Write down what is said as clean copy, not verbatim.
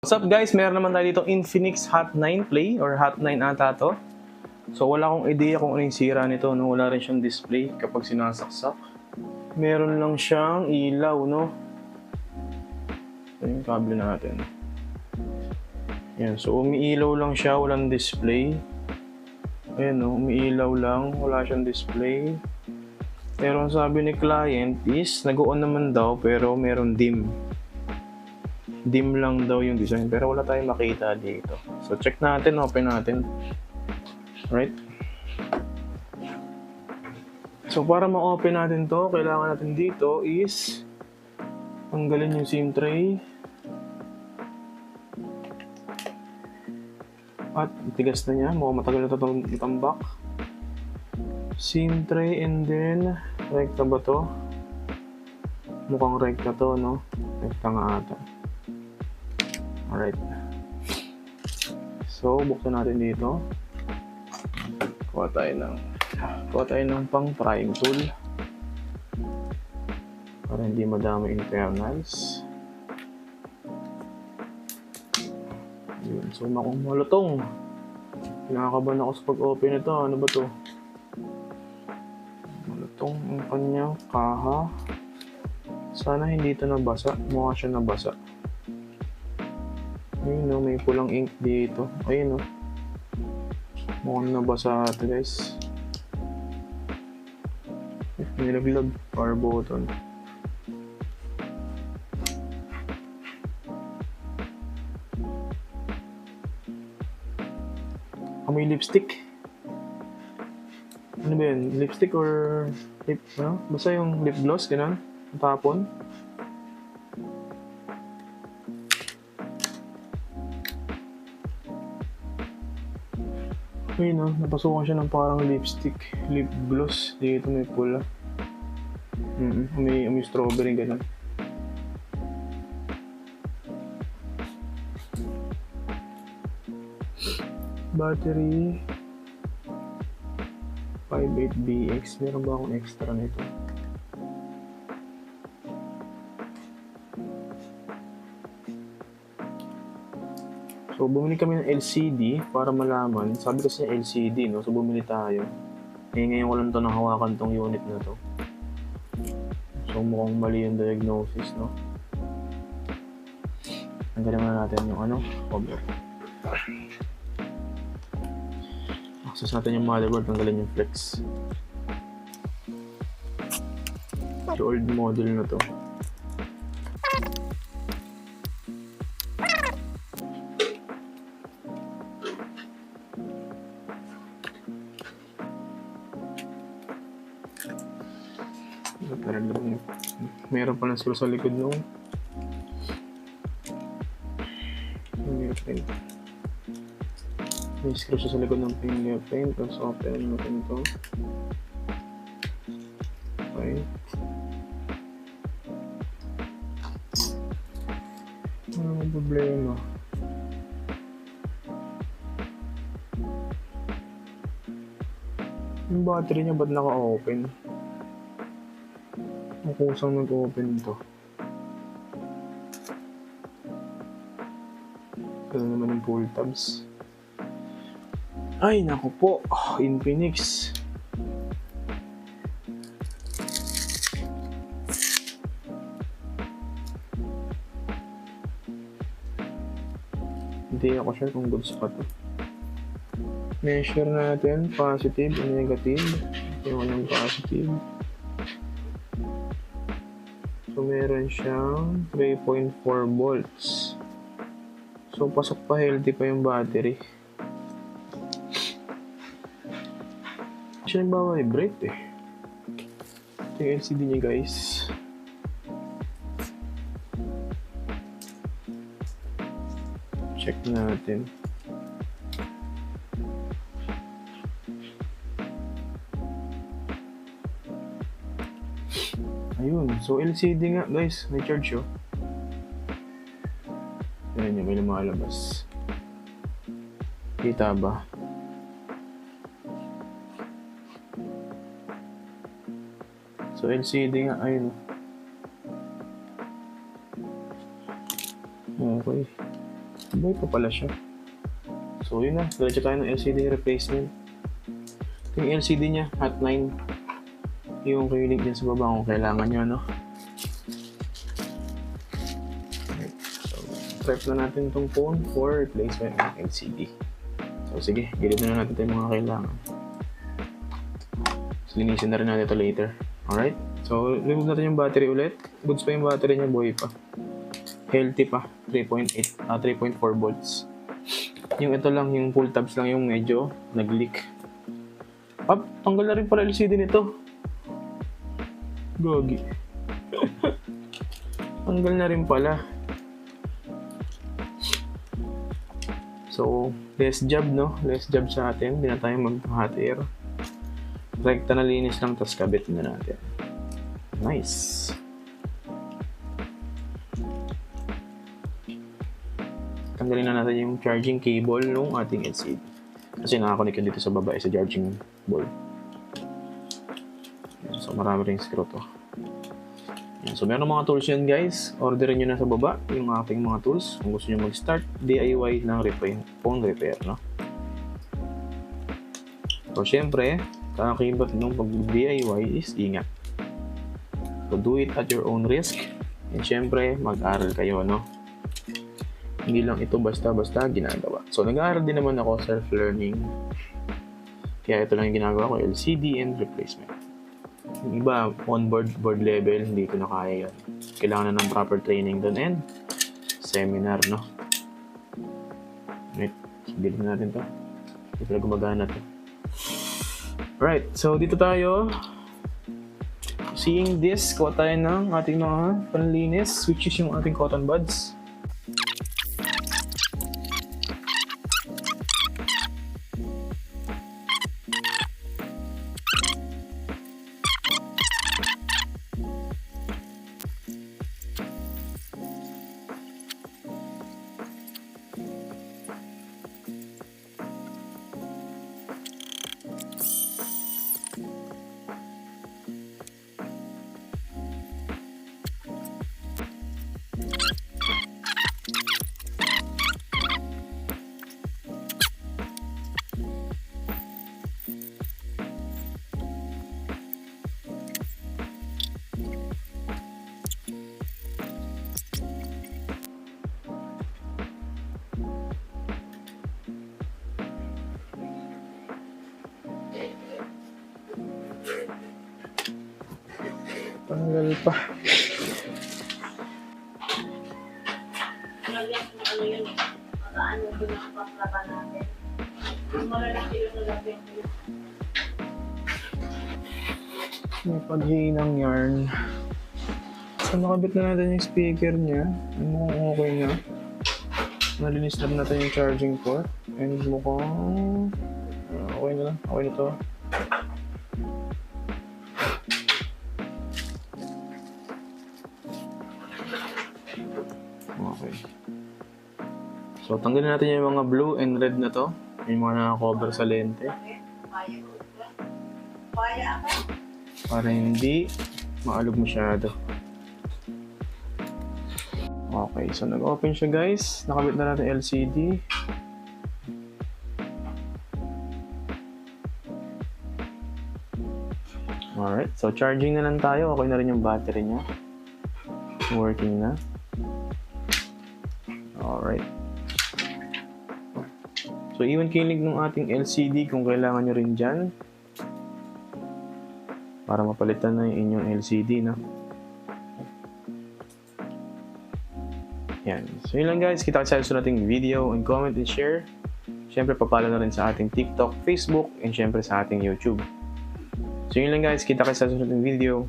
What's up guys? Meron naman tayo dito Infinix Hot 9 Play or Hot 9 ata to. So wala akong idea kung ano yung sira nito, no? Wala rin siyang display kapag sinasaksak. Meron lang siyang ilaw, no? Ito yung kable natin. Yan, so umiilaw lang siya, walang display. Ayan, no? Umiilaw lang, wala siyang display. Pero ang sabi ni client is nag-on naman daw pero meron dim. Dim lang daw yung design pero wala tayong makita dito. So check natin, open natin. Right? So para ma-open natin to, kailangan natin dito is tanggalin yung SIM tray. At tigas na niya, mukhang matagal na ito tambak. SIM tray and then rekta ba to? Mukhang rekta to, no? Rekta nga ata. Alright. So, buksan natin dito. Kuha tayo ng pang prying tool. Para hindi madami internals. Yun. So, malutong. Kinakabahan ako sa pag-open ito. Ano ba to? Malutong ang kanyang kaha. Sana hindi ito nabasa. Mukha siya nabasa. Ayun, no, may pulang ink dito. Ayun, no. Mukhang nabasa ito, guys. Nilaglag. Power button. May lipstick. Ano ba yun? Lipstick or lip, ano? Basta yung lip gloss, gano'n. Tapon. Ayun, no? Napasukan siya ng parang lipstick. Lip gloss. Dito may pula. May strawberry, gano'n. Battery 58BX. Meron ba akong extra nito? So bumili kami ng LCD para malaman. Sabi kasi ng LCD, no? So bumili tayo. Ngayon ko lang ito nahawakan tong unit na to. So mukhang mali yung diagnosis, no? Tanggalin na natin yung cover. Access natin yung motherboard, tanggalin yung flex. So old model na to. Meron pa ng screw sa likod nung fingerprint. May screw sa likod ng fingerprint. Tapos open natin ito. Okay. Anong problema? Yung battery niya ba't naka-open? Kusang nag-open ito. Ito naman yung pull tabs. Ay, naku po. Infinix. Hindi ako sure kung goods pa to. Measure natin. Positive and negative. Ito yung positive. So, meron siyang 3.4 volts. So, pasok pa, healthy pa yung battery. Siya nagbabibrate eh. Ito yung LCD niya, guys. Check natin. Ayun. So, LCD nga, guys. May charge, oh. Ayan yun, may lumalabas. Kita ba? So, LCD nga, ayun. Okay. Buhay pa pala siya. So yun na, diretso tayo ng LCD replacement. Yung LCD niya, Hot 9. Yung kilig dyan sa baba kung kailangan nyo, no? Right. So, prep na natin itong phone for replacement ng LCD. So sige, gilid na natin yung mga kailangan. So, linisin na rin natin ito later. Alright? So, remove natin yung battery ulit. Goods pa yung battery niya, buhay pa. Healthy pa, 3.4 volts. Yung ito lang, yung full tabs lang yung medyo nag-leak. Tanggal na rin pala LCD nito. Gogi. Tanggal na rin pala. So, less job, no? Less job sa atin. Hindi na tayo mag-hot air. Rekta na linis lang, tapos kabit na natin. Nice. Tanggalin na natin yung charging cable ng ating LCD. Kasi nakakonect dito sa baba sa charging board. So marami rin screw to. So meron mga tools yan guys. Orderin nyo na sa baba yung aking mga tools. Kung gusto nyo mag-start DIY ng phone repair. No? So syempre, kakakibat nung pag-DIY is ingat. So do it at your own risk. And syempre, mag-aral kayo. No? Hindi lang ito basta-basta ginagawa. So, nag-aaral din naman ako self-learning. Kaya ito lang yung ginagawa ko, LCD and replacement. Yung iba, on-board level, hindi ko na kaya yan. Kailangan na ng proper training doon and seminar, no? Right. Bilhin natin to. Hindi pala gumagana to. Right. So, dito tayo. Seeing this, kuha tayo ng ating mga panlinis, which is yung ating cotton buds. Tanggal pa. Ano yun? Ano din ang paglaba natin? Yung malalaki yung nalagyan ko yun. May paghinang yarn. So, nakabit na natin yung speaker niya. Mukhang okay na. Nalinis na natin yung charging port. And mukhang okay na lang. Okay na to. Okay. So, tanggalin natin yung mga blue and red na to. Yung mga nakakover sa lente. Para hindi maalog masyado. Okay, so nag-open siya guys. Nakabit na natin LCD. Alright, so charging na lang tayo. Okay na rin yung battery niya. Working na. Alright. So, iwan kilig ng ating LCD kung kailangan nyo rin dyan. Para mapalitan na yung inyong LCD, no? Yan. So, yun lang guys. Kita sa susunod nating video and comment and share. Siyempre, papalo na rin sa ating TikTok, Facebook, and siyempre sa ating YouTube. So, yun lang guys. Kita sa susunod nating video.